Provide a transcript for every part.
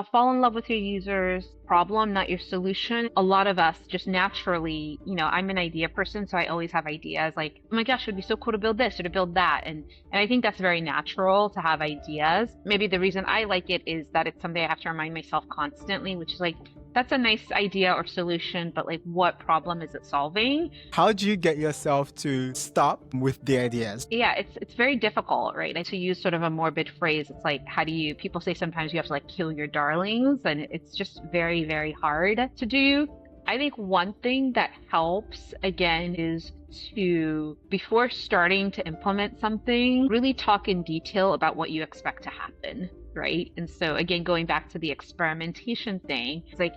Fall in love with your user's problem, not your solution. A lot of us just naturally, I'm an idea person, so I always have ideas like, oh my gosh, it would be so cool to build this or to build that. And I think that's very natural to have ideas. Maybe the reason I like it is that it's something I have to remind myself constantly, which is like, that's a nice idea or solution, but like, what problem is it solving? How do you get yourself to stop with the ideas? Yeah, it's very difficult, right? And to use sort of a morbid phrase, it's like, how do you, people say sometimes you have to like kill your darlings, and it's just very, very hard to do. I think one thing that helps, again, is to, before starting to implement something, really talk in detail about what you expect to happen, right? And so, again, going back to the experimentation thing, it's like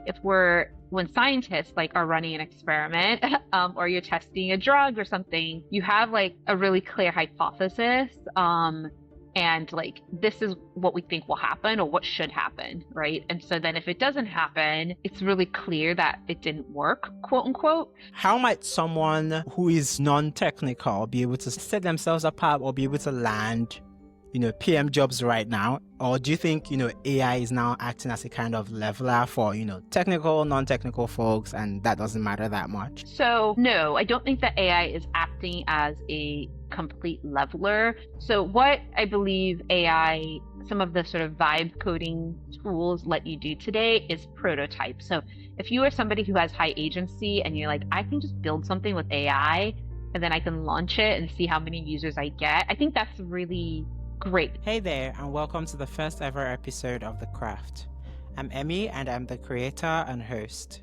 when scientists like are running an experiment or you're testing a drug or something, you have like a really clear hypothesis. And like, this is what we think will happen or what should happen, right? And so then if it doesn't happen, it's really clear that it didn't work, quote unquote. How might someone who is non-technical be able to set themselves apart or be able to land, PM jobs right now? Or do you think, AI is now acting as a kind of leveler for, technical, non-technical folks, and that doesn't matter that much? So no, I don't think that AI is acting as a complete leveler. So what I believe AI, some of the sort of vibe coding tools let you do today is prototype. So if you are somebody who has high agency and you're like, I can just build something with AI and then I can launch it and see how many users I get, I think that's really great. Hey there, and welcome to the first ever episode of The Craft. I'm Emmy, and I'm the creator and host.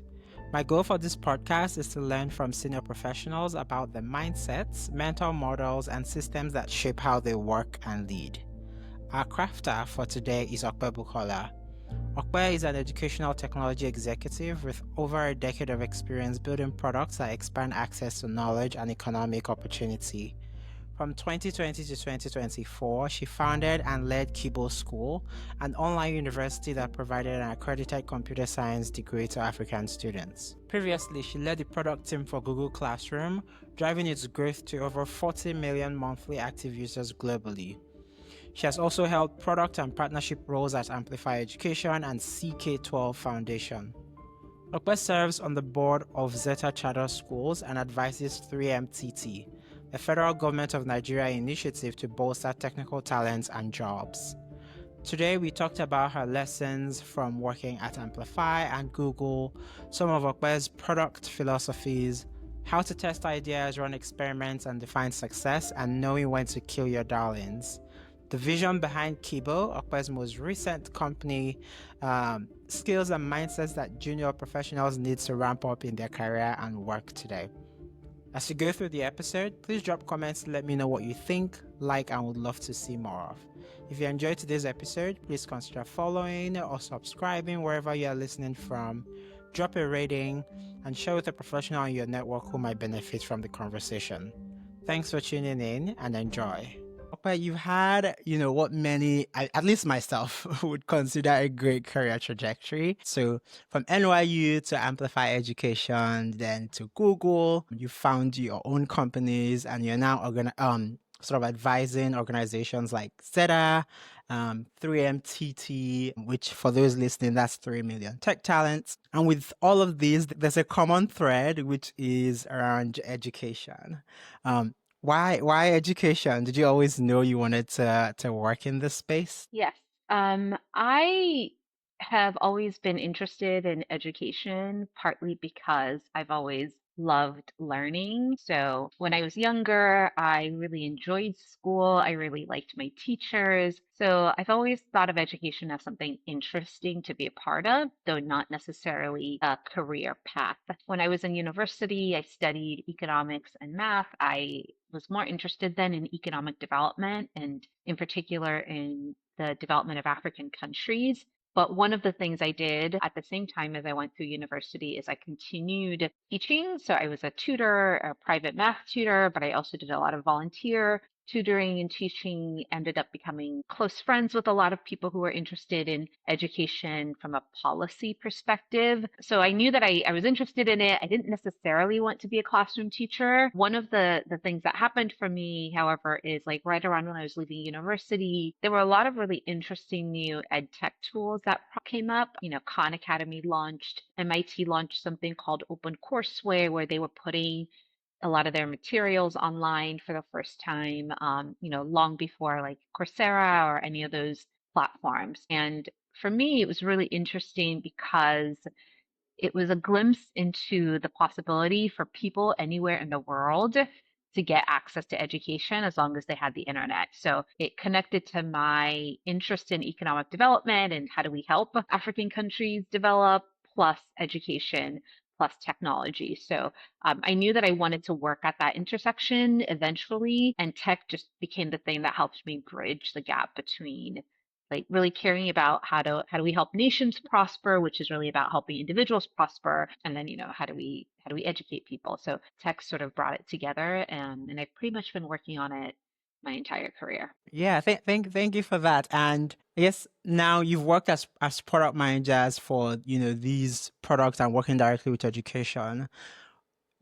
My goal for this podcast is to learn from senior professionals about the mindsets, mental models, and systems that shape how they work and lead. Our crafter for today is Ope Bukola. Ope is an educational technology executive with over a decade of experience building products that expand access to knowledge and economic opportunity. From 2020 to 2024, she founded and led Kibo School, an online university that provided an accredited computer science degree to African students. Previously, she led the product team for Google Classroom, driving its growth to over 40 million monthly active users globally. She has also held product and partnership roles at Amplify Education and CK12 Foundation. Ope serves on the board of Zeta Charter Schools and advises 3MTT, the federal government of Nigeria initiative to bolster technical talents and jobs. Today we talked about her lessons from working at Amplify and Google, some of Ope's product philosophies, how to test ideas, run experiments, and define success, and knowing when to kill your darlings. The vision behind Kibo, Ope's most recent company, skills and mindsets that junior professionals need to ramp up in their career and work today. As you go through the episode, please drop comments to let me know what you think, like, and would love to see more of. If you enjoyed today's episode, please consider following or subscribing wherever you are listening from. Drop a rating and share with a professional in your network who might benefit from the conversation. Thanks for tuning in and enjoy. But you've had, what many, at least myself, would consider a great career trajectory. So from NYU to Amplify Education, then to Google, you found your own companies and you're now sort of advising organizations like Zeta, 3MTT, which for those listening, that's 3 million tech talents. And with all of these, there's a common thread, which is around education. Why education? Did you always know you wanted to work in this space? Yes. I have always been interested in education, partly because I've always loved learning. So when I was younger, I really enjoyed school. I really liked my teachers. So I've always thought of education as something interesting to be a part of, though not necessarily a career path. When I was in university, I studied economics and math. I was more interested then in economic development and in particular in the development of African countries. But one of the things I did at the same time as I went through university is I continued teaching. So I was a tutor, a private math tutor, but I also did a lot of volunteer tutoring and teaching, ended up becoming close friends with a lot of people who were interested in education from a policy perspective. So I knew that I was interested in it. I didn't necessarily want to be a classroom teacher. One of the things that happened for me, however, is like right around when I was leaving university, there were a lot of really interesting new ed tech tools that came up. Khan Academy launched, MIT launched something called Open Courseware, where they were putting a lot of their materials online for the first time, long before like Coursera or any of those platforms. And for me, it was really interesting because it was a glimpse into the possibility for people anywhere in the world to get access to education as long as they had the internet. So it connected to my interest in economic development and how do we help African countries develop, plus education, plus technology. So I knew that I wanted to work at that intersection eventually, and tech just became the thing that helped me bridge the gap between like really caring about how do we help nations prosper, which is really about helping individuals prosper, and then how do we educate people. So tech sort of brought it together, and I've pretty much been working on it my entire career. Yeah, thank you for that. And I guess now you've worked as product managers for, these products and working directly with education.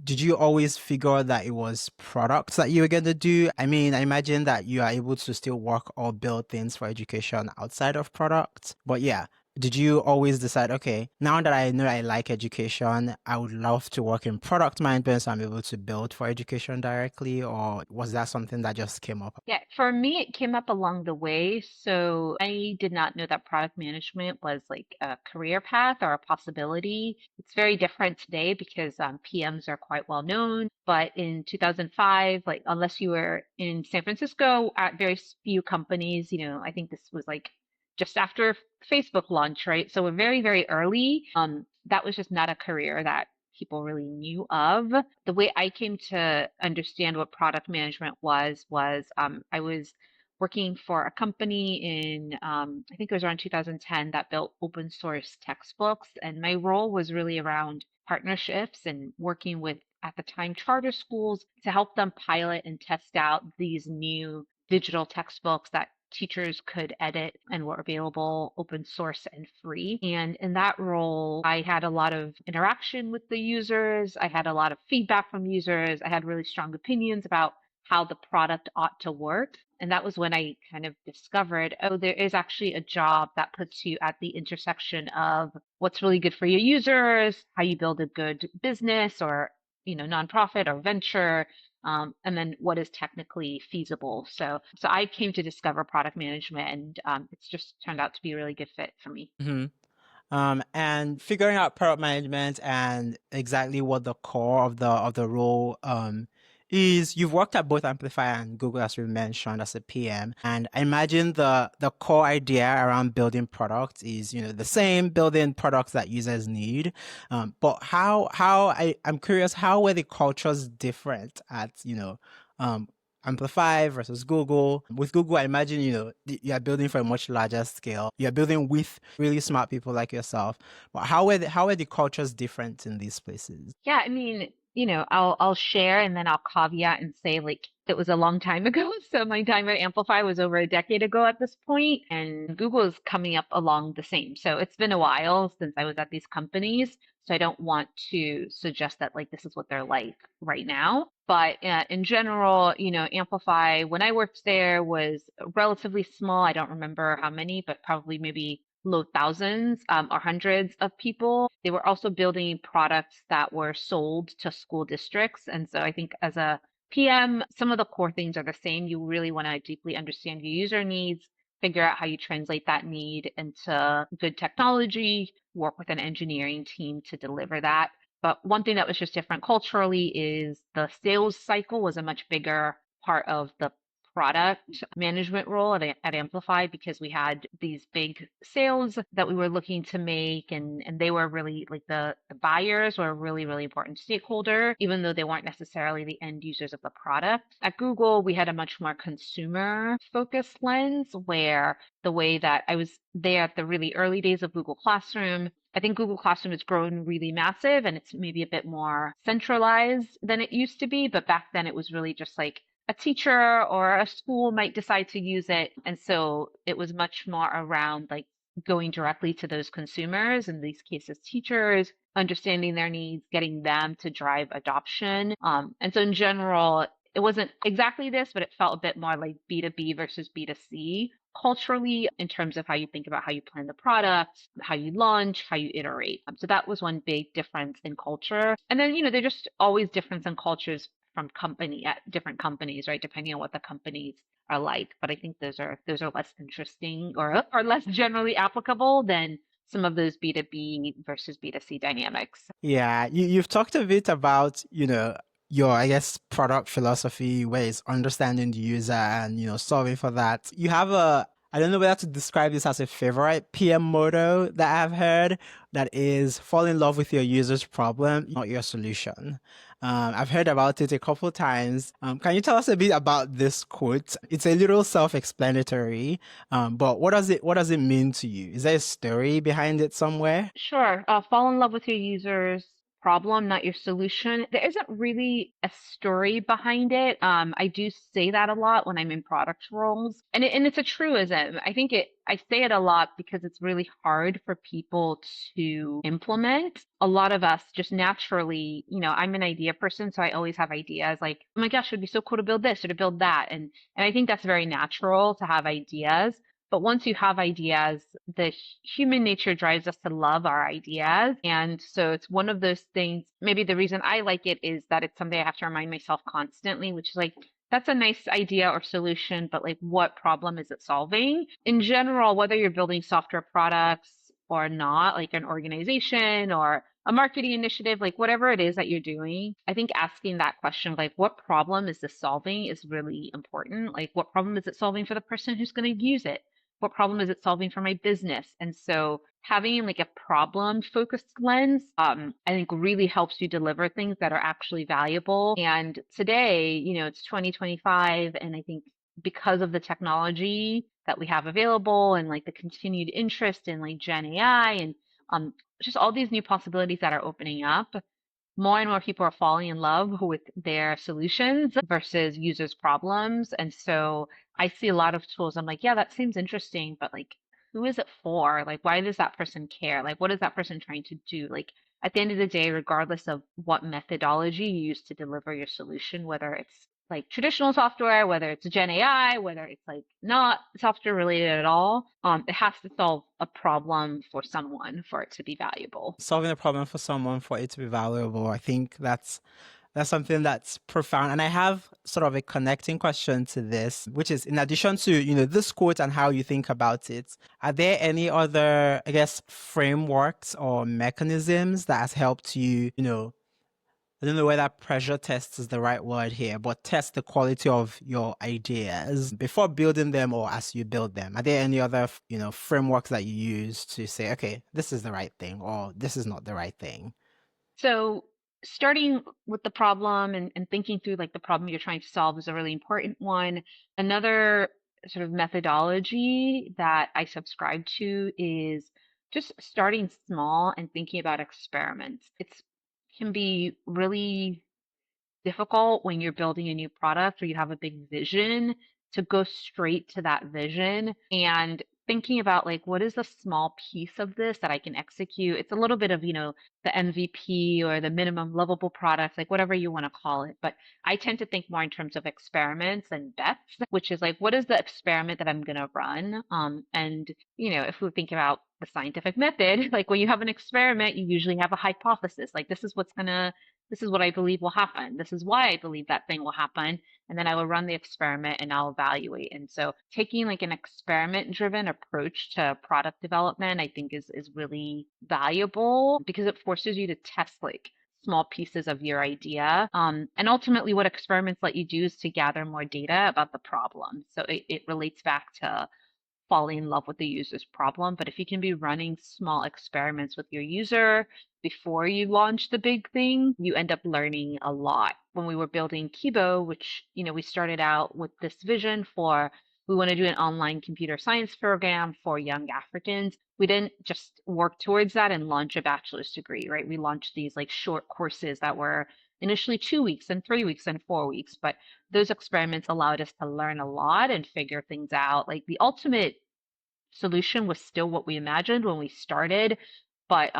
Did you always figure that it was products that you were going to do? I mean, I imagine that you are able to still work or build things for education outside of products. But yeah, did you always decide, okay, now that I know I like education, I would love to work in product management so I'm able to build for education directly? Or was that something that just came up? Yeah, for me, it came up along the way. So I did not know that product management was like a career path or a possibility. It's very different today because PMs are quite well known. But in 2005, like unless you were in San Francisco at very few companies, I think this was like just after Facebook launch, right? So we're very, very early. That was just not a career that people really knew of. The way I came to understand what product management was I was working for a company in I think it was around 2010 that built open source textbooks, and my role was really around partnerships and working with at the time charter schools to help them pilot and test out these new digital textbooks that teachers could edit and were available open source and free. And in that role, I had a lot of interaction with the users. I had a lot of feedback from users. I had really strong opinions about how the product ought to work. And that was when I kind of discovered, oh, there is actually a job that puts you at the intersection of what's really good for your users, how you build a good business or, nonprofit or venture, and then what is technically feasible. So I came to discover product management, and it's just turned out to be a really good fit for me. Mhm. And figuring out product management and exactly what the core of the role is. You've worked at both Amplify and Google, as we mentioned, as a PM, and I imagine the core idea around building products is the same, building products that users need. But I'm curious, how were the cultures different at um, Amplify versus Google? With Google, I imagine, you are building for a much larger scale. You're building with really smart people like yourself. But how are the cultures different in these places? Yeah, I mean, I'll share and then I'll caveat and say like it was a long time ago. So my time at Amplify was over a decade ago at this point, and Google is coming up along the same. So it's been a while since I was at these companies. So I don't want to suggest that like this is what they're like right now. But in general, Amplify, when I worked there, was relatively small. I don't remember how many, but probably maybe low thousands or hundreds of people. They were also building products that were sold to school districts. And so I think as a PM, some of the core things are the same. You really want to deeply understand your user needs, figure out how you translate that need into good technology, work with an engineering team to deliver that. But one thing that was just different culturally is the sales cycle was a much bigger part of the product management role at Amplify, because we had these big sales that we were looking to make, and they were really like the buyers were a really, really important stakeholder, even though they weren't necessarily the end users of the product. At Google, we had a much more consumer focused lens, where the way that I was there at the really early days of Google Classroom, I think Google Classroom has grown really massive and it's maybe a bit more centralized than it used to be. But back then it was really just like a teacher or a school might decide to use it. And so it was much more around like going directly to those consumers, in these cases, teachers, understanding their needs, getting them to drive adoption. And so in general, it wasn't exactly this, but it felt a bit more like B2B versus B2C culturally in terms of how you think about how you plan the product, how you launch, how you iterate. So that was one big difference in culture. And then, there's just always difference in cultures from company at different companies, right? Depending on what the companies are like. But I think those are less interesting or less generally applicable than some of those B2B versus B2C dynamics. Yeah, you've talked a bit about, your, I guess, product philosophy, where it's understanding the user and, solving for that. You have I don't know whether to describe this as a favorite PM motto that I've heard, that is fall in love with your user's problem, not your solution. I've heard about it a couple times. Can you tell us a bit about this quote? It's a little self-explanatory, but what does it mean to you? Is there a story behind it somewhere? Sure. Fall in love with your user's problem, not your solution. There isn't really a story behind it. I do say that a lot when I'm in product roles, and it's a truism. I say it a lot because it's really hard for people to implement. A lot of us just naturally, I'm an idea person, so I always have ideas like, oh my gosh, it would be so cool to build this or to build that, and I think that's very natural to have ideas. But once you have ideas, the human nature drives us to love our ideas. And so it's one of those things. Maybe the reason I like it is that it's something I have to remind myself constantly, which is like, that's a nice idea or solution, but like, what problem is it solving? In general, whether you're building software products or not, like an organization or a marketing initiative, like whatever it is that you're doing, I think asking that question of like, what problem is this solving is really important. Like, what problem is it solving for the person who's going to use it? What problem is it solving for my business? And so having like a problem focused lens, I think really helps you deliver things that are actually valuable. And today, it's 2025, and I think because of the technology that we have available and like the continued interest in like Gen AI and just all these new possibilities that are opening up, more and more people are falling in love with their solutions versus users' problems. And so I see a lot of tools. I'm like, yeah, that seems interesting, but like, who is it for? Like, why does that person care? Like, what is that person trying to do? Like, at the end of the day, regardless of what methodology you use to deliver your solution, whether it's like traditional software, whether it's Gen AI, whether it's like not software related at all, it has to solve a problem for someone for it to be valuable. Solving a problem for someone for it to be valuable. I think that's something that's profound. And I have sort of a connecting question to this, which is, in addition to, this quote and how you think about it, are there any other, I guess, frameworks or mechanisms that has helped you, I don't know whether pressure test is the right word here, but test the quality of your ideas before building them or as you build them? Are there any other, frameworks that you use to say, okay, this is the right thing or this is not the right thing? So starting with the problem and thinking through like the problem you're trying to solve is a really important one. Another sort of methodology that I subscribe to is just starting small and thinking about experiments. It's can be really difficult when you're building a new product or you have a big vision to go straight to that vision and thinking about like what is the small piece of this that I can execute. It's a little bit of, the MVP or the minimum lovable product, like whatever you want to call it. But I tend to think more in terms of experiments and bets, which is like what is the experiment that I'm going to run? And if we think about the scientific method, like when you have an experiment, you usually have a hypothesis. Like this is what I believe will happen. This is why I believe that thing will happen. And then I will run the experiment and I'll evaluate. And so taking like an experiment driven approach to product development, I think is really valuable because it forces you to test like small pieces of your idea. And ultimately what experiments let you do is to gather more data about the problem. So it relates back to falling in love with the user's problem. But if you can be running small experiments with your user before you launch the big thing, you end up learning a lot. When we were building Kibo, which, we started out with this vision for we want to do an online computer science program for young Africans. We didn't just work towards that and launch a bachelor's degree, right? We launched these like short courses that were initially 2 weeks and 3 weeks and 4 weeks, but those experiments allowed us to learn a lot and figure things out. Like the ultimate solution was still what we imagined when we started, but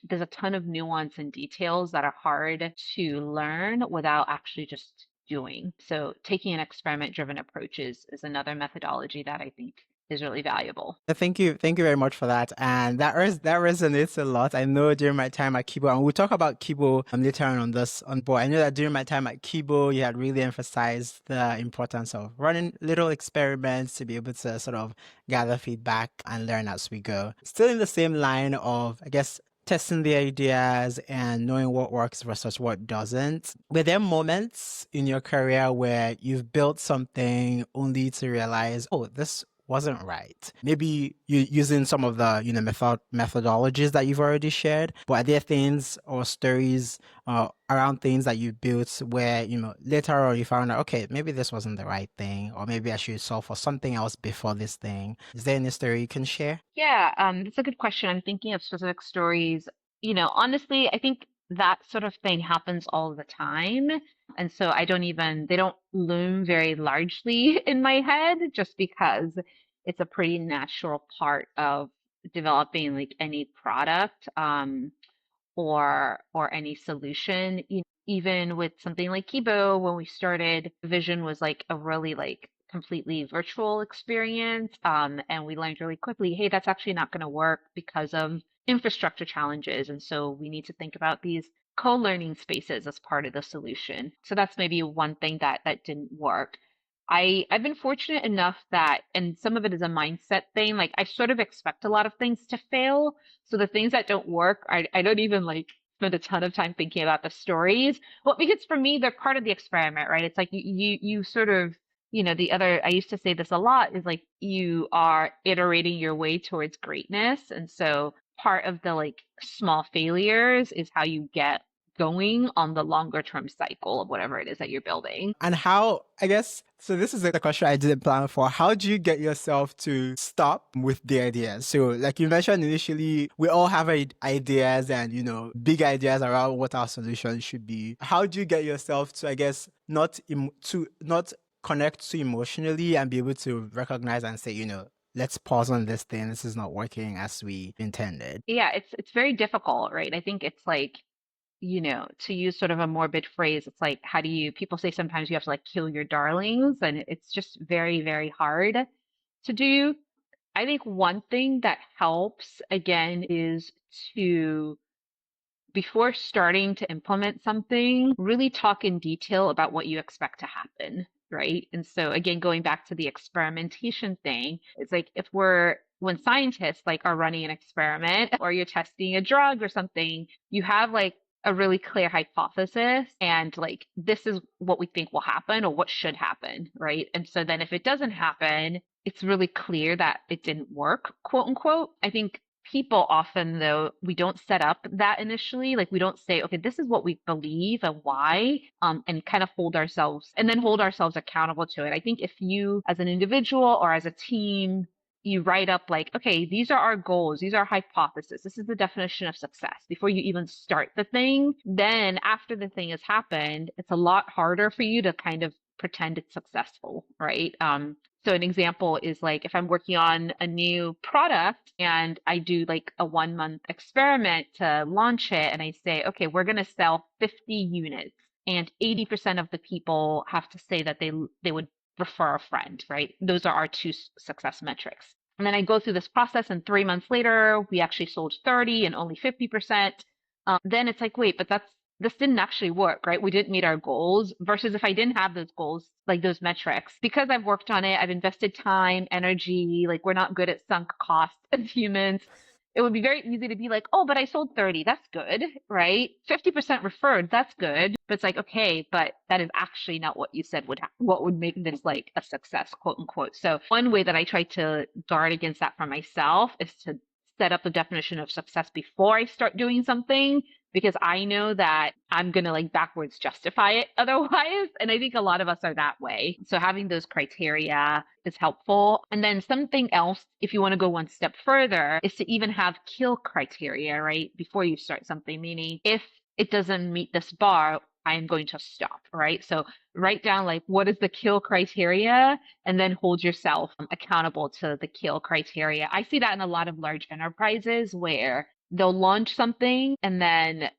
there's a ton of nuance and details that are hard to learn without actually just doing. So taking an experiment-driven approach is another methodology that I think is really valuable. Thank you very much for that. And that resonates a lot. I know during my time at Kibo, and we'll talk about Kibo later on this on board. I know that during my time at Kibo, you had really emphasized the importance of running little experiments to be able to sort of gather feedback and learn as we go. Still in the same line of, I guess, testing the ideas and knowing what works versus what doesn't. Were there moments in your career where you've built something only to realize, oh, this wasn't right? Maybe you using some of the methodologies that you've already shared, but are there things or stories around things that you built where later on you found out, okay, maybe this wasn't the right thing, or maybe I should solve for something else before this thing? Is there any story you can share? Yeah, that's a good question. I'm thinking of specific stories. Honestly, I think that sort of thing happens all the time. And so they don't loom very largely in my head just because it's a pretty natural part of developing like any product. Or any solution. Even with something like Kibo, when we started, the vision was like a really like completely virtual experience. And we learned really quickly, hey, that's actually not going to work because of infrastructure challenges. And so we need to think about these co-learning spaces as part of the solution. So that's maybe one thing that didn't work. I've been fortunate enough that, and some of it is a mindset thing, like I sort of expect a lot of things to fail. So the things that don't work, I don't even like spend a ton of time thinking about the stories. Well, because for me, they're part of the experiment, right? It's like you sort of, I used to say this a lot, is like you are iterating your way towards greatness. And so part of the like small failures is how you get going on the longer term cycle of whatever it is that you're building. And how, I guess, so this is the question I didn't plan for. How do you get yourself to stop with the ideas? So, like you mentioned initially, we all have ideas and, big ideas around what our solution should be. How do you get yourself to, I guess, not connect too emotionally and be able to recognize and say, let's pause on this thing. This is not working as we intended. Yeah, it's very difficult, right? I think it's like, to use sort of a morbid phrase, it's like, people say sometimes you have to like kill your darlings, and it's just very, very hard to do. I think one thing that helps, again, is to, before starting to implement something, really talk in detail about what you expect to happen, right? And so again, going back to the experimentation thing, it's like when scientists like are running an experiment or you're testing a drug or something, you have like a really clear hypothesis and like this is what we think will happen or what should happen, right? And so then if it doesn't happen, it's really clear that it didn't work, quote unquote. I think people often, though, we don't set up that initially. Like we don't say, okay, this is what we believe and why, and kind of hold ourselves accountable to it. I think if you, as an individual or as a team, you write up like, okay, these are our goals, these are hypotheses, this is the definition of success before you even start the thing, then after the thing has happened, it's a lot harder for you to kind of pretend it's successful, right? So an example is like if I'm working on a new product and I do like a 1 month experiment to launch it and I say, okay, we're going to sell 50 units and 80% of the people have to say that they would refer a friend, right? Those are our two success metrics. And then I go through this process and 3 months later, we actually sold 30 and only 50%. Then it's like, wait, but this didn't actually work, right? We didn't meet our goals versus if I didn't have those goals, like those metrics, because I've worked on it, I've invested time, energy, like we're not good at sunk costs as humans. It would be very easy to be like, oh, but I sold 30. That's good, right? 50% referred. That's good. But it's like, okay, but that is actually not what you said what would make this like a success, quote unquote. So one way that I try to guard against that for myself is to set up the definition of success before I start doing something because I know that I'm going to like backwards justify it otherwise. And I think a lot of us are that way. So having those criteria is helpful. And then something else, if you want to go one step further, is to even have kill criteria, right? Before you start something, meaning if it doesn't meet this bar, I am going to stop, right? So write down like what is the kill criteria and then hold yourself accountable to the kill criteria. I see that in a lot of large enterprises where they'll launch something and then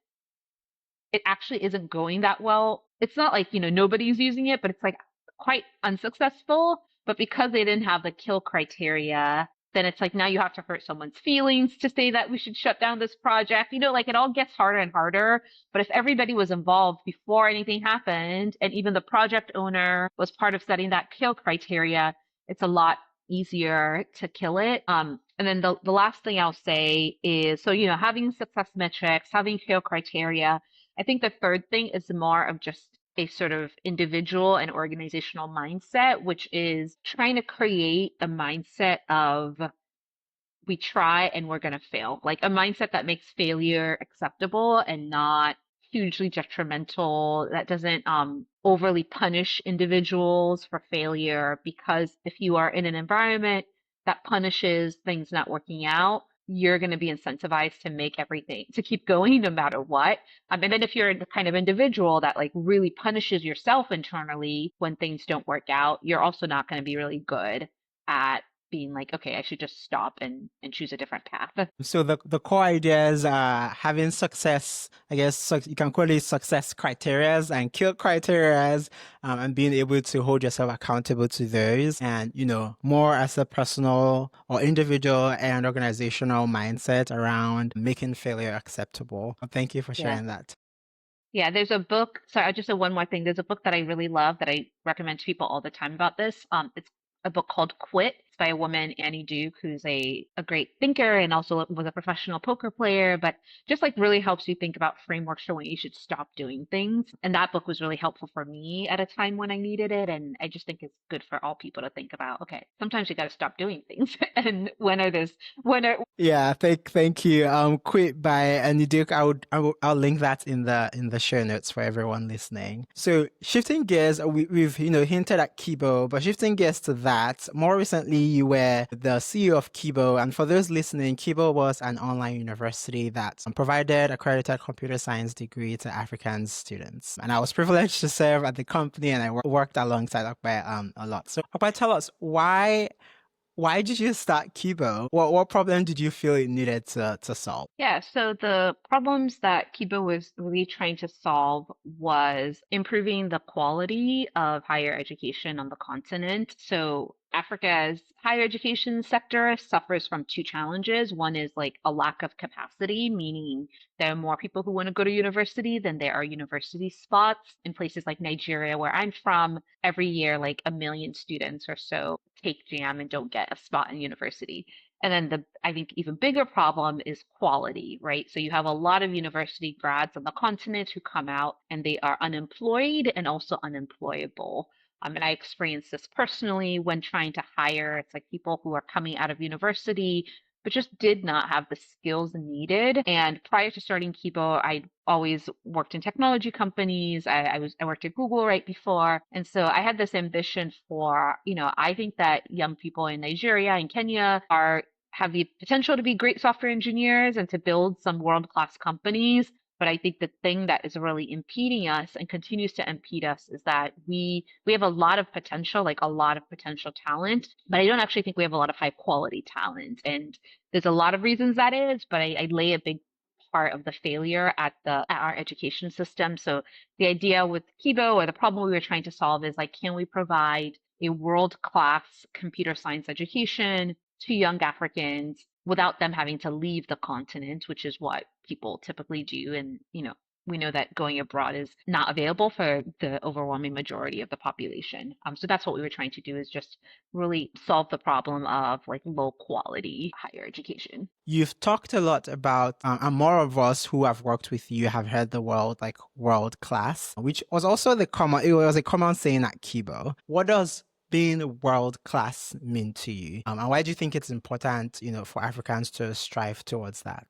it actually isn't going that well. It's not like, nobody's using it, but it's like quite unsuccessful. But because they didn't have the kill criteria, then it's like now you have to hurt someone's feelings to say that we should shut down this project. Like it all gets harder and harder. But if everybody was involved before anything happened, and even the project owner was part of setting that kill criteria, it's a lot easier to kill it. And then the last thing I'll say is, so, having success metrics, having kill criteria. I think the third thing is more of just a sort of individual and organizational mindset, which is trying to create a mindset of we try and we're going to fail, like a mindset that makes failure acceptable and not hugely detrimental, that doesn't overly punish individuals for failure. Because if you are in an environment that punishes things not working out, you're going to be incentivized to make everything to keep going no matter what. And then if you're the kind of individual that like really punishes yourself internally when things don't work out, you're also not going to be really good at being like, okay, I should just stop and choose a different path. So the core ideas are having success, I guess you can call it success criterias and kill criterias, and being able to hold yourself accountable to those, and more as a personal or individual and organizational mindset around making failure acceptable. Thank you for Yeah. sharing that. Yeah, there's a book. Sorry, I just said one more thing. There's a book that I really love that I recommend to people all the time about this. It's a book called Quit. It's by a woman, Annie Duke, who's a great thinker and also was a professional poker player, but just like really helps you think about frameworks for when you should stop doing things. And that book was really helpful for me at a time when I needed it. And I just think it's good for all people to think about, okay, sometimes you got to stop doing things. And Yeah, thank you. Quit by Annie Duke. I'll link that in the show notes for everyone listening. So shifting gears, we've hinted at Kibo, but shifting gears to that, more recently you were the CEO of Kibo, and for those listening, Kibo was an online university that provided accredited computer science degree to African students, and I was privileged to serve at the company, and I worked alongside Okpa a lot. So Okpa, tell us why did you start Kibo? What problem did you feel it needed to solve? Yeah, so the problems that Kibo was really trying to solve was improving the quality of higher education on the continent. So Africa's higher education sector suffers from two challenges. One is like a lack of capacity, meaning there are more people who want to go to university than there are university spots. In places like Nigeria, where I'm from, every year like 1 million students or so take JAM and don't get a spot in university. And then I think even bigger problem is quality, right? So you have a lot of university grads on the continent who come out and they are unemployed and also unemployable. And I experienced this personally when trying to hire. It's like people who are coming out of university but just did not have the skills needed. And prior to starting Kibo, I always worked in technology companies. I worked at Google right before. And so I had this ambition for, I think that young people in Nigeria and Kenya have the potential to be great software engineers and to build some world-class companies. But I think the thing that is really impeding us and continues to impede us is that we have a lot of potential, like a lot of potential talent, but I don't actually think we have a lot of high quality talent. And there's a lot of reasons that is, but I lay a big part of the failure at our education system. So the idea with Kibo, or the problem we were trying to solve, is like, can we provide a world-class computer science education to young Africans without them having to leave the continent, which is what people typically do. And, we know that going abroad is not available for the overwhelming majority of the population. So that's what we were trying to do, is just really solve the problem of like low quality higher education. You've talked a lot about, and more of us who have worked with you have heard the word like world class, which was also it was a common saying at Kibo. What does being world class mean to you? And why do you think it's important, for Africans to strive towards that?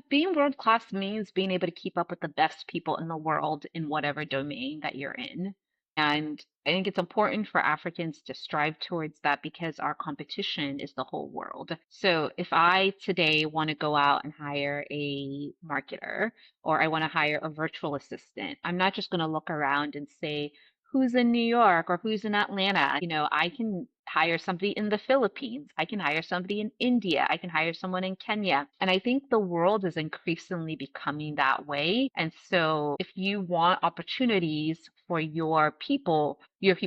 Being world class means being able to keep up with the best people in the world in whatever domain that you're in. And I think it's important for Africans to strive towards that because our competition is the whole world. So if I today want to go out and hire a marketer or I want to hire a virtual assistant, I'm not just going to look around and say, who's in New York or who's in Atlanta? I can hire somebody in the Philippines. I can hire somebody in India. I can hire someone in Kenya. And I think the world is increasingly becoming that way. And so if you want opportunities for your people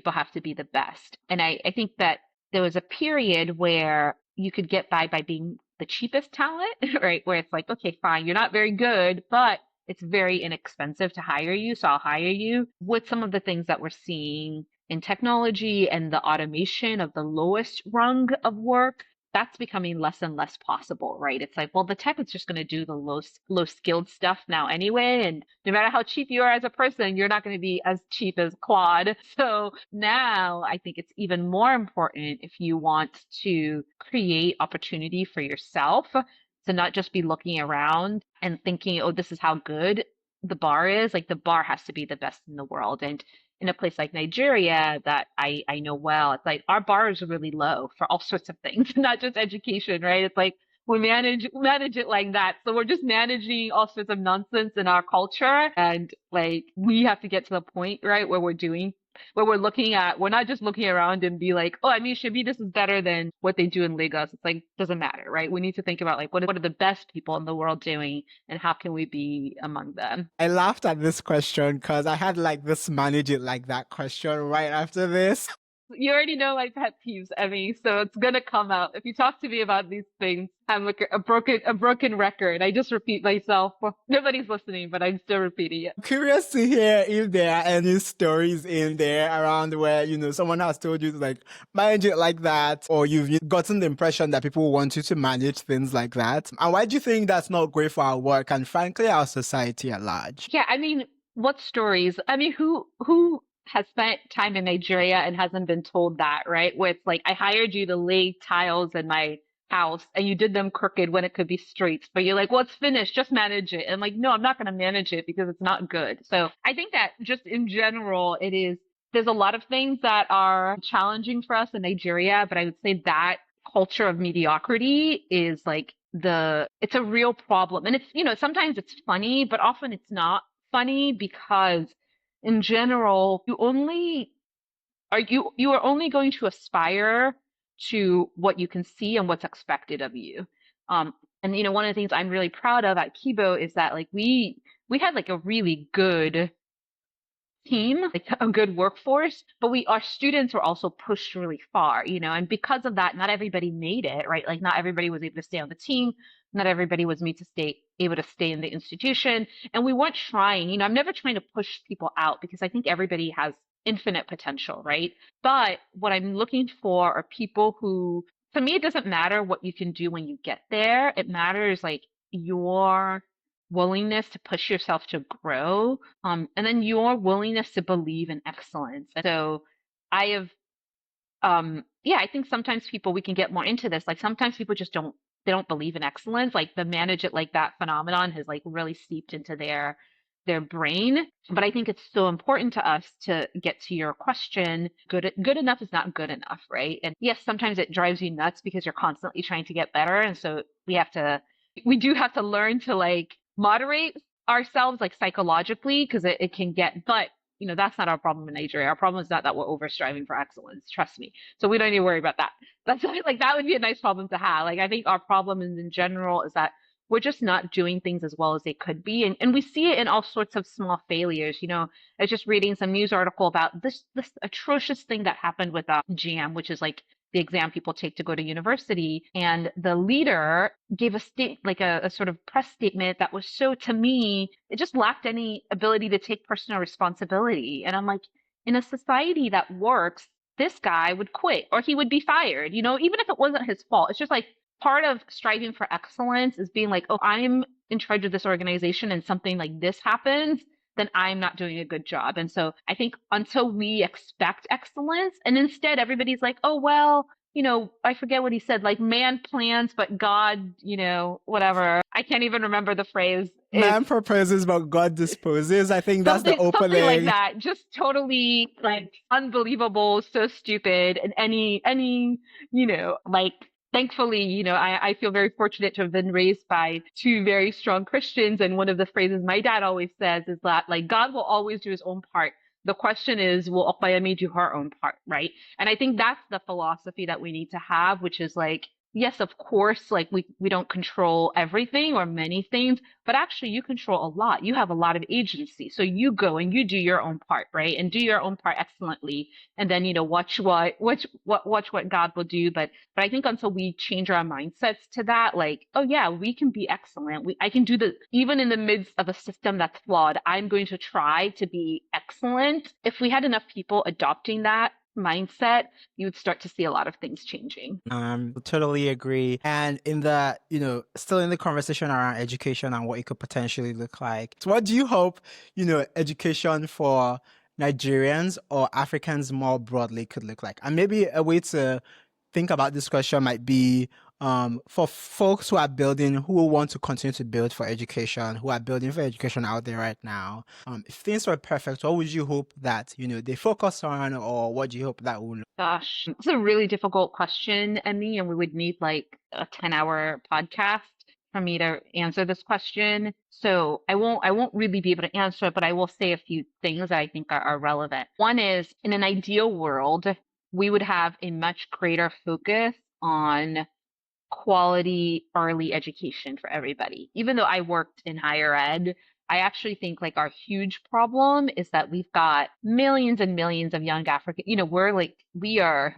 have to be the best. And I think that there was a period where you could get by being the cheapest talent, right? Where it's like, okay, fine, you're not very good, but it's very inexpensive to hire you, so I'll hire you. With some of the things that we're seeing in technology and the automation of the lowest rung of work, that's becoming less and less possible, right? It's like, well, the tech is just going to do the low skilled stuff now anyway, and no matter how cheap you are as a person, you're not going to be as cheap as Claude. So now I think it's even more important if you want to create opportunity for yourself to not just be looking around and thinking, oh, this is how good the bar is. Like the bar has to be the best in the world. And in a place like Nigeria that I know well, it's like our bar is really low for all sorts of things, not just education, right? It's like we manage it like that. So we're just managing all sorts of nonsense in our culture. And like we have to get to the point, right, where we're not just looking around and be like, oh, I mean, Shabi, this is better than what they do in Lagos. It's like, doesn't matter, right? We need to think about like, what are the best people in the world doing and how can we be among them? I laughed at this question because I had like this manage it like that question right after this. You already know my pet peeves, Emmy, so it's gonna come out. If you talk to me about these things, I'm like a broken record. I just repeat myself. Well, nobody's listening, but I'm still repeating it. Curious to hear if there are any stories in there around where, someone has told you to like manage it like that, or you've gotten the impression that people want you to manage things like that. And why do you think that's not great for our work and frankly our society at large? Yeah, I mean, what stories? I mean, who has spent time in Nigeria and hasn't been told that, right? Where it's like, I hired you to lay tiles in my house and you did them crooked when it could be straight, but you're like, well, it's finished, just manage it. And like, no, I'm not going to manage it because it's not good. So I think that just in general, there's a lot of things that are challenging for us in Nigeria, but I would say that culture of mediocrity is like it's a real problem. And sometimes it's funny, but often it's not funny because in general, you are only going to aspire to what you can see and what's expected of you. And one of the things I'm really proud of at Kibo is that like we had like a really good team, like a good workforce, but our students were also pushed really far, and because of that, not everybody made it, right? Like not everybody was able to stay on the team, not everybody was made to stay able to stay in the institution. And we weren't trying, I'm never trying to push people out because I think everybody has infinite potential, right? But what I'm looking for are people who, to me, it doesn't matter what you can do when you get there. It matters like your willingness to push yourself to grow, and then your willingness to believe in excellence. And so I have, yeah, I think sometimes we can get more into this. Like sometimes people just they don't believe in excellence. Like the manage it like that phenomenon has like really seeped into their brain. But I think it's so important to us to get to your question. Good enough is not good enough, right? And yes, sometimes it drives you nuts because you're constantly trying to get better. And so we do have to learn to like moderate ourselves like psychologically because it can get, but that's not our problem in Nigeria. Our problem is not that we're over striving for excellence. Trust me. So we don't need to worry about that. That's like, that would be a nice problem to have. Like, I think our problem in general is that we're just not doing things as well as they could be. And we see it in all sorts of small failures. I was just reading some news article about this atrocious thing that happened with GM, which is like the exam people take to go to university. And the leader gave a sort of press statement that was so, to me, it just lacked any ability to take personal responsibility. And I'm like, in a society that works, this guy would quit or he would be fired, even if it wasn't his fault. It's just like part of striving for excellence is being like, oh, I'm in charge of this organization and something like this happens, then I'm not doing a good job. And so I think until we expect excellence and instead everybody's like, oh, well, I forget what he said, like man plans, but God, whatever. I can't even remember the phrase. Man It's proposes, but God disposes. I think that's the something like opening. that. Just totally like unbelievable, so stupid. And like thankfully, I feel very fortunate to have been raised by two very strong Christians. And one of the phrases my dad always says is that like God will always do his own part. The question is, will Okpayami do her own part, right? And I think that's the philosophy that we need to have, which is like, yes, of course, like we don't control everything or many things, but actually, you control a lot. You have a lot of agency. So you go and you do your own part, right? And do your own part excellently. And then, watch what God will do. But I think until we change our mindsets to that, like, oh yeah, we can be excellent. I can do even in the midst of a system that's flawed, I'm going to try to be excellent. If we had enough people adopting that mindset, you would start to see a lot of things changing. Totally agree. And in the, still in the conversation around education and what it could potentially look like. So what do you hope, education for Nigerians or Africans more broadly could look like? And maybe a way to think about this question might be for folks who are building, who want to continue to build for education, who are building for education out there right now. If things were perfect, what would you hope that, they focus on, or what do you hope that will? Gosh, it's a really difficult question, Emmy, and we would need like a 10-hour podcast for me to answer this question. So I won't really be able to answer it, but I will say a few things that I think are relevant. One is in an ideal world, we would have a much greater focus on quality early education for everybody. Even though I worked in higher ed, I actually think like our huge problem is that we've got millions and millions of young African, we are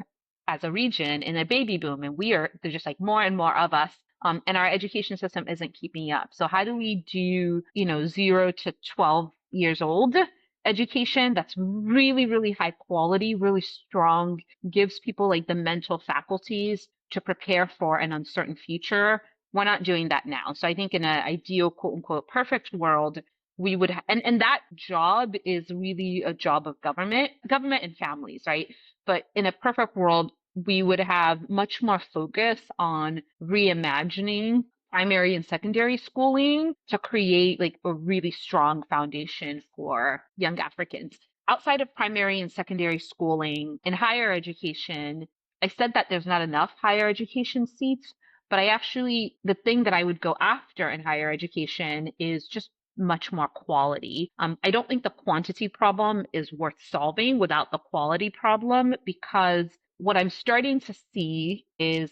as a region in a baby boom and there's just like more and more of us. And our education system isn't keeping up. So how do we do, 0 to 12 years old education that's really, really high quality, really strong, gives people like the mental faculties to prepare for an uncertain future? We're not doing that now. So I think in an ideal, quote unquote, perfect world, we would, and that job is really a job of government and families, right? But in a perfect world, we would have much more focus on reimagining primary and secondary schooling to create like a really strong foundation for young Africans. Outside of primary and secondary schooling in higher education, I said that there's not enough higher education seats, but the thing that I would go after in higher education is just much more quality. I don't think the quantity problem is worth solving without the quality problem, because what I'm starting to see is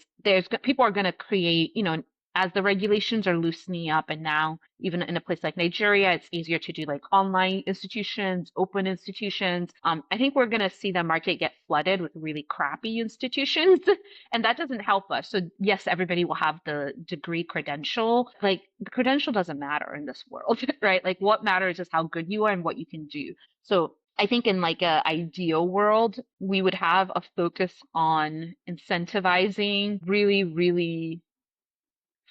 people are going to create, as the regulations are loosening up, and now even in a place like Nigeria, it's easier to do like online institutions, open institutions. I think we're going to see the market get flooded with really crappy institutions, and that doesn't help us. So yes, everybody will have the degree credential. Like the credential doesn't matter in this world, right? Like what matters is how good you are and what you can do. So I think in like a ideal world, we would have a focus on incentivizing really, really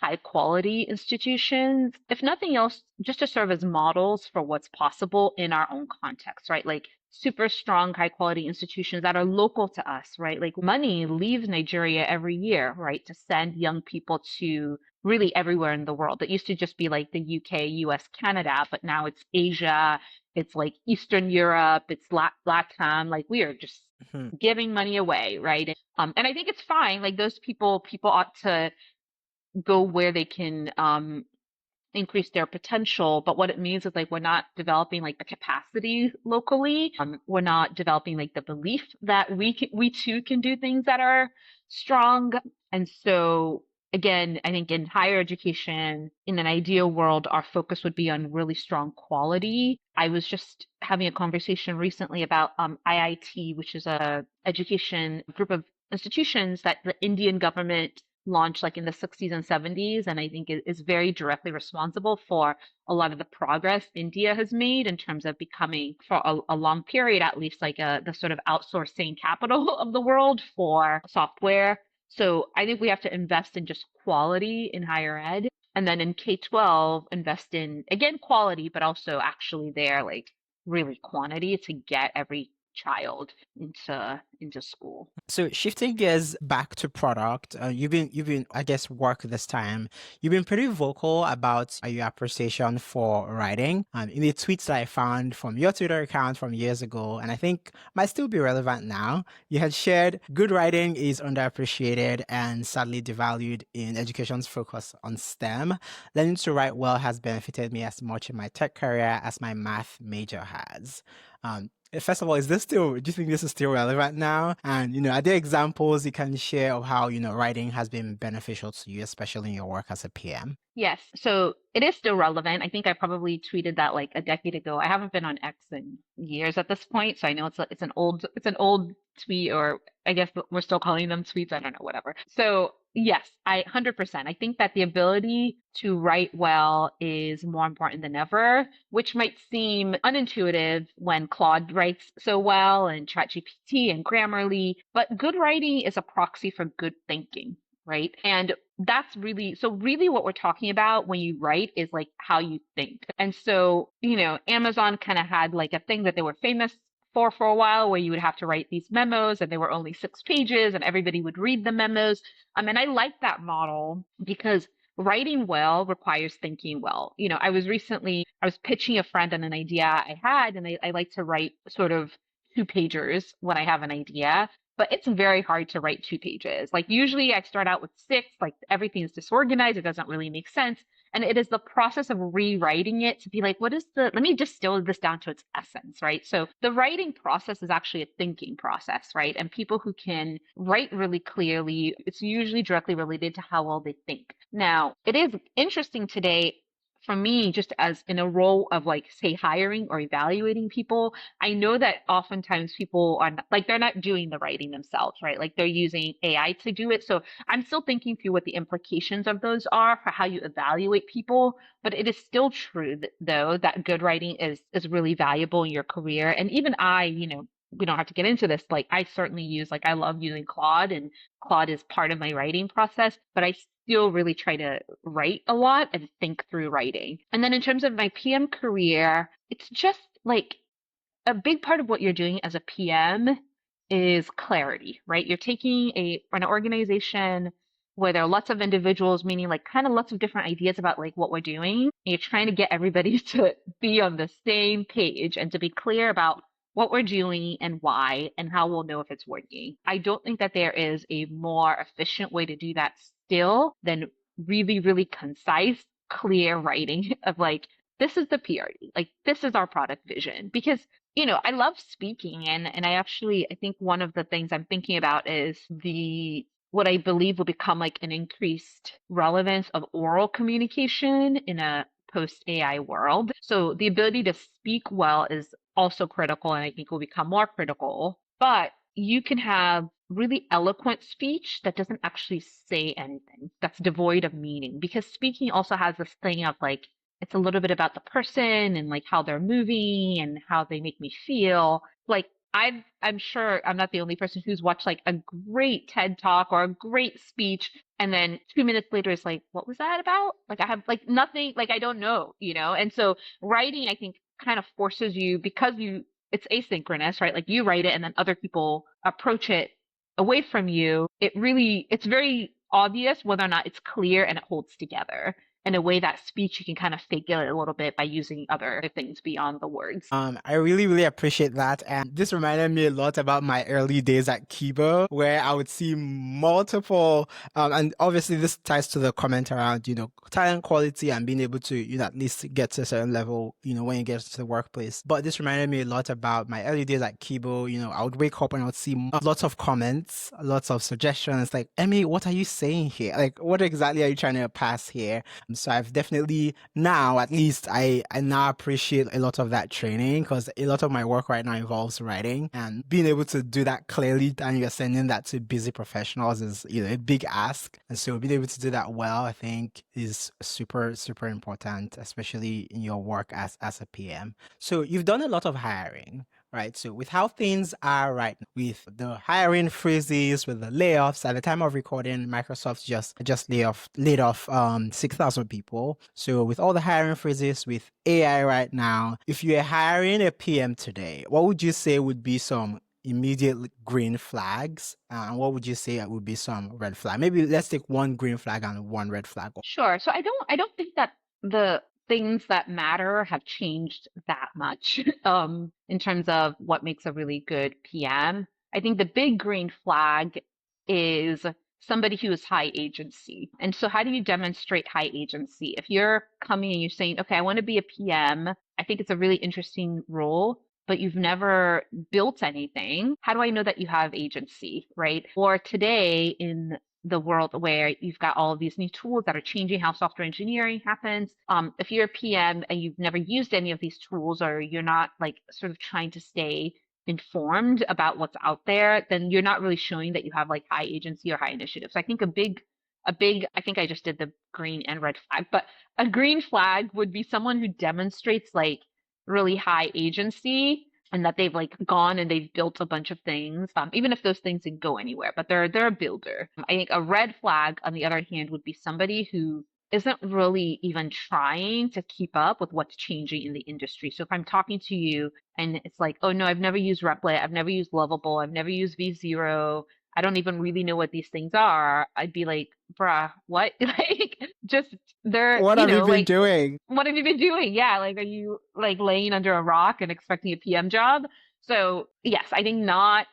high quality institutions, if nothing else, just to serve as models for what's possible in our own context, right? Like super strong, high quality institutions that are local to us, right? Like money leaves Nigeria every year, right? To send young people to really everywhere in the world. It used to just be like the UK, US, Canada, but now it's Asia, it's like Eastern Europe, it's LATAM. Like we are just giving money away, right? And I think it's fine. Like those people ought to go where they can increase their potential. But what it means is like we're not developing like the capacity locally. We're not developing like the belief that we too can do things that are strong. And so again, I think in higher education, in an ideal world, our focus would be on really strong quality. I was just having a conversation recently about IIT, which is a education group of institutions that the Indian government launched like in the 60s and 70s, and I think it is very directly responsible for a lot of the progress India has made in terms of becoming, for a long period at least, like the sort of outsourcing capital of the world for software. So I think we have to invest in just quality in higher ed, and then in K-12 invest in again quality, but also actually there like really quantity to get every child into school. So shifting gears back to product, you've been I guess work this time. You've been pretty vocal about your appreciation for writing. In the tweets that I found from your Twitter account from years ago, and I think might still be relevant now, you had shared good writing is underappreciated and sadly devalued in education's focus on STEM. Learning to write well has benefited me as much in my tech career as my math major has. First of all, do you think this is still relevant now? And, are there examples you can share of how, writing has been beneficial to you, especially in your work as a PM? Yes, so it is still relevant. I think I probably tweeted that like a decade ago. I haven't been on X in years at this point, so I know it's an old tweet, or I guess we're still calling them tweets. I don't know, whatever. So yes, 100%. I think that the ability to write well is more important than ever, which might seem unintuitive when Claude writes so well and ChatGPT and Grammarly, but good writing is a proxy for good thinking, right? And that's really what we're talking about when you write is like how you think. And so, Amazon kind of had like a thing that they were famous for a while where you would have to write these memos and they were only 6 pages and everybody would read the memos. And I like that model because writing well requires thinking well. I was pitching a friend on an idea I had, and I like to write sort of 2 pagers when I have an idea, but it's very hard to write 2 pages. Like usually I start out with six, like everything's disorganized, it doesn't really make sense. And it is the process of rewriting it to be like, let me distill this down to its essence, right? So the writing process is actually a thinking process, right? And people who can write really clearly, it's usually directly related to how well they think. Now, it is interesting today for me, just as in a role of like, say, hiring or evaluating people, I know that oftentimes people are not, like, they're not doing the writing themselves, right? Like they're using AI to do it. So I'm still thinking through what the implications of those are for how you evaluate people. But it is still true though, that good writing is really valuable in your career. And even we don't have to get into this. Like I certainly I love using Claude, and Claude is part of my writing process, but I still really try to write a lot and think through writing. And then in terms of my PM career, it's just like a big part of what you're doing as a PM is clarity, right? You're taking an organization where there are lots of individuals, meaning like kind of lots of different ideas about like what we're doing. And you're trying to get everybody to be on the same page and to be clear about what we're doing and why and how we'll know if it's working. I don't think that there is a more efficient way to do that still than really, really concise, clear writing of like, this is the PRD, like this is our product vision. Because, I love speaking, and I think one of the things I'm thinking about is what I believe will become like an increased relevance of oral communication in a post AI world. So the ability to speak well is also critical, and I think will become more critical. But you can have really eloquent speech that doesn't actually say anything, that's devoid of meaning, because speaking also has this thing of like, it's a little bit about the person and like how they're moving and how they make me feel. Like I'm sure I'm not the only person who's watched like a great TED talk or a great speech, and then 2 minutes later it's like, what was that about? Like I have like nothing, like I don't know, And so writing, I think, kind of forces you, because it's asynchronous, right? Like you write it and then other people approach it away from you. It's very obvious whether or not it's clear and it holds together. In a way that speech, you can kind of fake it a little bit by using other things beyond the words. I really, really appreciate that. And this reminded me a lot about my early days at Kibo, where I would see multiple, and obviously this ties to the comment around, talent quality and being able to, at least get to a certain level, when you get to the workplace. But this reminded me a lot about my early days at Kibo. I would wake up and I would see lots of comments, lots of suggestions like, Emmy, what are you saying here? Like, what exactly are you trying to pass here? So I've definitely now, at least I now appreciate a lot of that training, because a lot of my work right now involves writing, and being able to do that clearly and you're sending that to busy professionals is, a big ask. And so being able to do that well, I think is super, super important, especially in your work as a PM. So you've done a lot of hiring. right? So with how things are right now, with the hiring freezes, with the layoffs, at the time of recording, Microsoft just laid off 6,000 people. So with all the hiring freezes, with AI right now, if you're hiring a PM today, what would you say would be some immediate green flags? And what would you say would be some red flag? Maybe let's take one green flag and one red flag. Sure. So I don't think that the things that matter have changed that much in terms of what makes a really good PM. I think the big green flag is somebody who is high agency. And so how do you demonstrate high agency? If you're coming and you're saying, okay, I want to be a PM, I think it's a really interesting role, but you've never built anything. How do I know that you have agency, right? Or today in the world where you've got all of these new tools that are changing how software engineering happens. If you're a PM and you've never used any of these tools, or you're not like sort of trying to stay informed about what's out there, then you're not really showing that you have like high agency or high initiative. So I think I think I just did the green and red flag, but a green flag would be someone who demonstrates like really high agency and that they've like gone and they've built a bunch of things, even if those things didn't go anywhere, but they're a builder. I think a red flag, on the other hand, would be somebody who isn't really even trying to keep up with what's changing in the industry. So if I'm talking to you and it's like, oh no, I've never used Replit, I've never used Lovable, I've never used V0, I don't even really know what these things are, I'd be like, bruh, what? Like, just they're, What you have you know, been like, doing? what have you been doing? Yeah, like are you like laying under a rock and expecting a PM job? So yes, I think not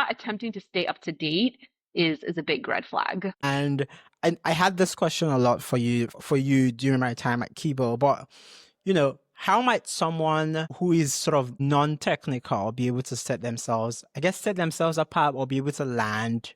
attempting to stay up to date is a big red flag. And I had this question a lot for you during my time at Kibo, but how might someone who is sort of non-technical be able to set themselves apart or be able to land,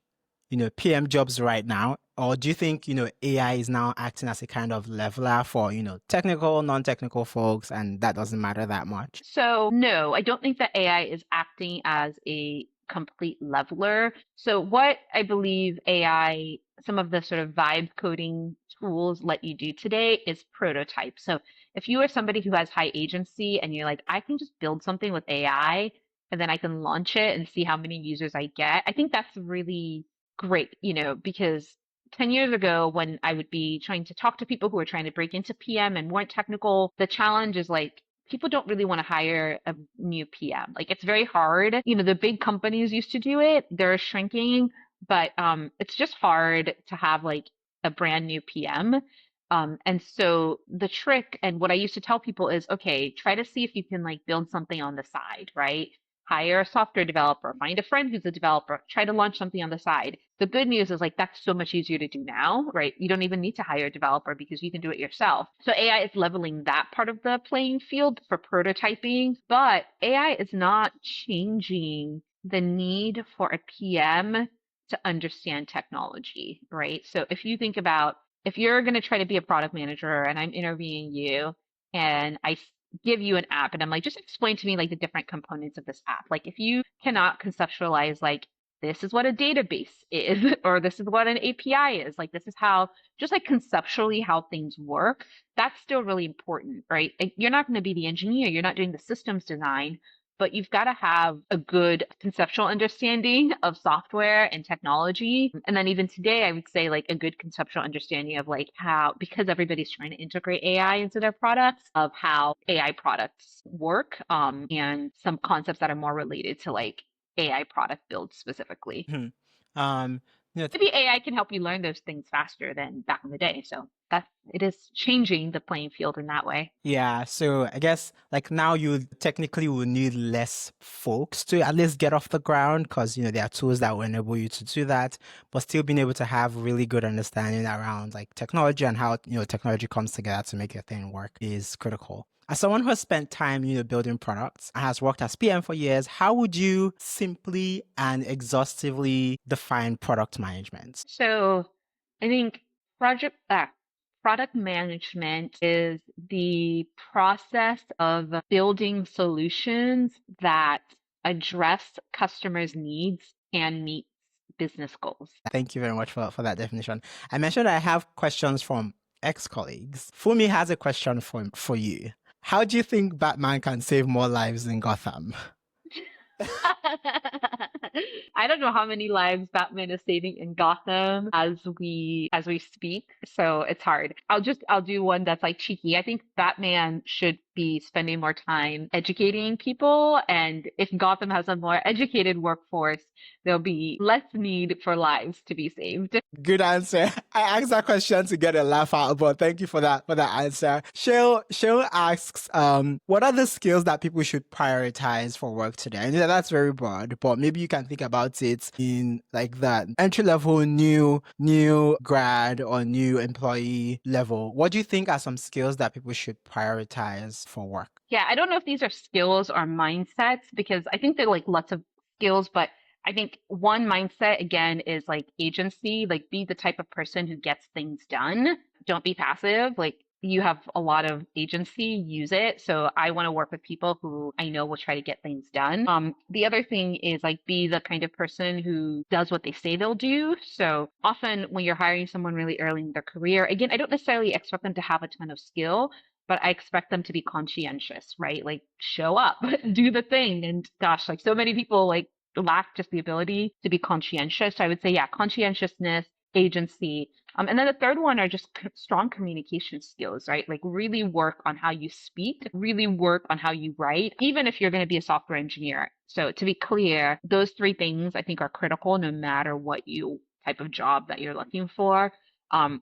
PM jobs right now? Or do you think, AI is now acting as a kind of leveler for, technical, non-technical folks, and that doesn't matter that much? So no, I don't think that AI is acting as a complete leveler. So what I believe AI, some of the sort of vibe coding tools let you do today is prototype. So if you are somebody who has high agency and you're like, I can just build something with AI and then I can launch it and see how many users I get, I think that's really great, because 10 years ago, when I would be trying to talk to people who were trying to break into PM and weren't technical, the challenge is like people don't really want to hire a new PM. Like it's very hard. The big companies used to do it. They're shrinking, but it's just hard to have like a brand new PM. And so the trick and what I used to tell people is, okay, try to see if you can like build something on the side, right? Hire a software developer, find a friend who's a developer, try to launch something on the side. The good news is like that's so much easier to do now, right? You don't even need to hire a developer because you can do it yourself. So AI is leveling that part of the playing field for prototyping, but AI is not changing the need for a PM to understand technology, right? So if you think about if you're going to try to be a product manager and I'm interviewing you and I give you an app and I'm like, just explain to me like the different components of this app. Like if you cannot conceptualize like this is what a database is, or this is what an API is, like this is how just like conceptually how things work, that's still really important, right? You're not going to be the engineer, you're not doing the systems design, but you've got to have a good conceptual understanding of software and technology. And then even today, I would say like a good conceptual understanding of like how, because everybody's trying to integrate AI into their products, of how AI products work, and some concepts that are more related to like AI product builds specifically. Um, Maybe AI can help you learn those things faster than back in the day. So that it is changing the playing field in that way. Yeah, so I guess like now you technically will need less folks to at least get off the ground because there are tools that will enable you to do that, but still being able to have really good understanding around like technology and how technology comes together to make your thing work is critical. As someone who has spent time, building products and has worked as PM for years, how would you simply and exhaustively define product management? So I think product management is the process of building solutions that address customers' needs and meet business goals. Thank you very much for that definition. I mentioned I have questions from ex-colleagues. Fumi has a question for you. How do you think Batman can save more lives in Gotham? I don't know how many lives Batman is saving in Gotham as we speak, so it's hard. I'll do one that's like cheeky. I think Batman should be spending more time educating people, and if Gotham has a more educated workforce, there'll be less need for lives to be saved. Good answer. I asked that question to get a laugh out, but thank you for that answer. Cheryl asks, what are the skills that people should prioritize for work today? I know that's very broad, but maybe you can think about it in like that entry level, new grad or new employee level. What do you think are some skills that people should prioritize for work? Yeah, I don't know if these are skills or mindsets because I think they're like lots of skills, but I think one mindset again is like agency, like be the type of person who gets things done. Don't be passive. Like you have a lot of agency, use it. So I want to work with people who I know will try to get things done. The other thing is like be the kind of person who does what they say they'll do. So often when you're hiring someone really early in their career, again, I don't necessarily expect them to have a ton of skill, but I expect them to be conscientious, right? Like show up, do the thing. And gosh, like so many people like lack just the ability to be conscientious. So I would say, yeah, conscientiousness, agency. And then the third one are just strong communication skills, right? Like really work on how you speak, really work on how you write, even if you're going to be a software engineer. So to be clear, those three things I think are critical no matter what you type of job that you're looking for. Um,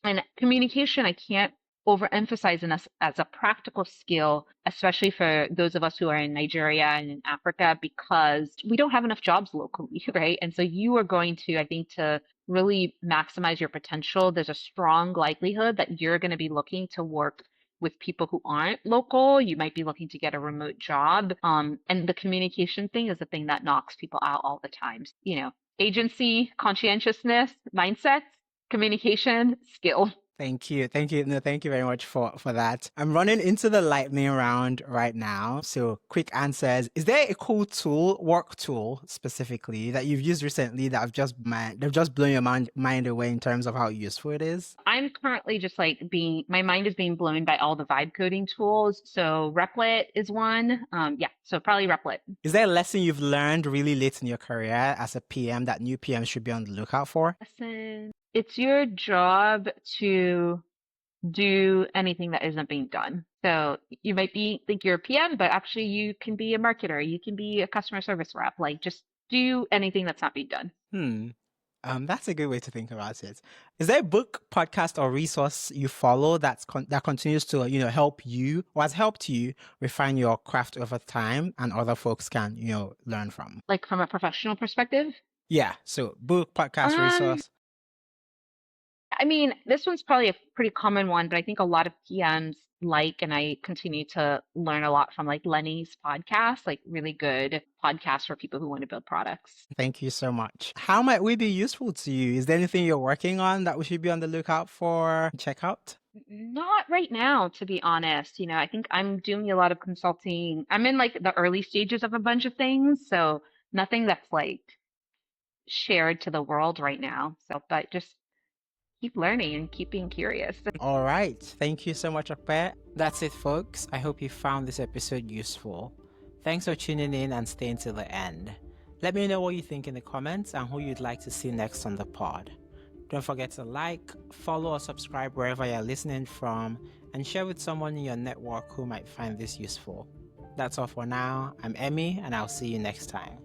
and communication, I can't overemphasize enough as a practical skill, especially for those of us who are in Nigeria and in Africa, because we don't have enough jobs locally, right? And so you are going to, I think, to really maximize your potential, there's a strong likelihood that you're going to be looking to work with people who aren't local. You might be looking to get a remote job. And the communication thing is the thing that knocks people out all the time. You know, agency, conscientiousness, mindsets, communication, skill. Thank you. Thank you. No, thank you very much for that. I'm running into the lightning round right now. So quick answers. Is there a cool tool, work tool specifically, that you've used recently that they've just blown your mind away in terms of how useful it is? I'm currently just like my mind is being blown by all the vibe coding tools. So Replit is one. Yeah, so probably Replit. Is there a lesson you've learned really late in your career as a PM that new PMs should be on the lookout for? Lesson. It's your job to do anything that isn't being done. So you might think you're a PM, but actually you can be a marketer, you can be a customer service rep. Like just do anything that's not being done. That's a good way to think about it. Is there a book, podcast, or resource you follow that continues to help you or has helped you refine your craft over time, and other folks can learn from? Like from a professional perspective? Yeah. So book, podcast, resource. I mean, this one's probably a pretty common one, but I think a lot of PMs like, and I continue to learn a lot from like Lenny's podcast, like really good podcasts for people who want to build products. Thank you so much. How might we be useful to you? Is there anything you're working on that we should be on the lookout for? Check out? Not right now, to be honest. You know, I think I'm doing a lot of consulting. I'm in like the early stages of a bunch of things, so nothing that's like shared to the world right now. So, but just keep learning and keep being curious. All right. Thank you so much, Ope. That's it, folks. I hope you found this episode useful. Thanks for tuning in and staying till the end. Let me know what you think in the comments and who you'd like to see next on the pod. Don't forget to like, follow, or subscribe wherever you're listening from, and share with someone in your network who might find this useful. That's all for now. I'm Emmy, and I'll see you next time.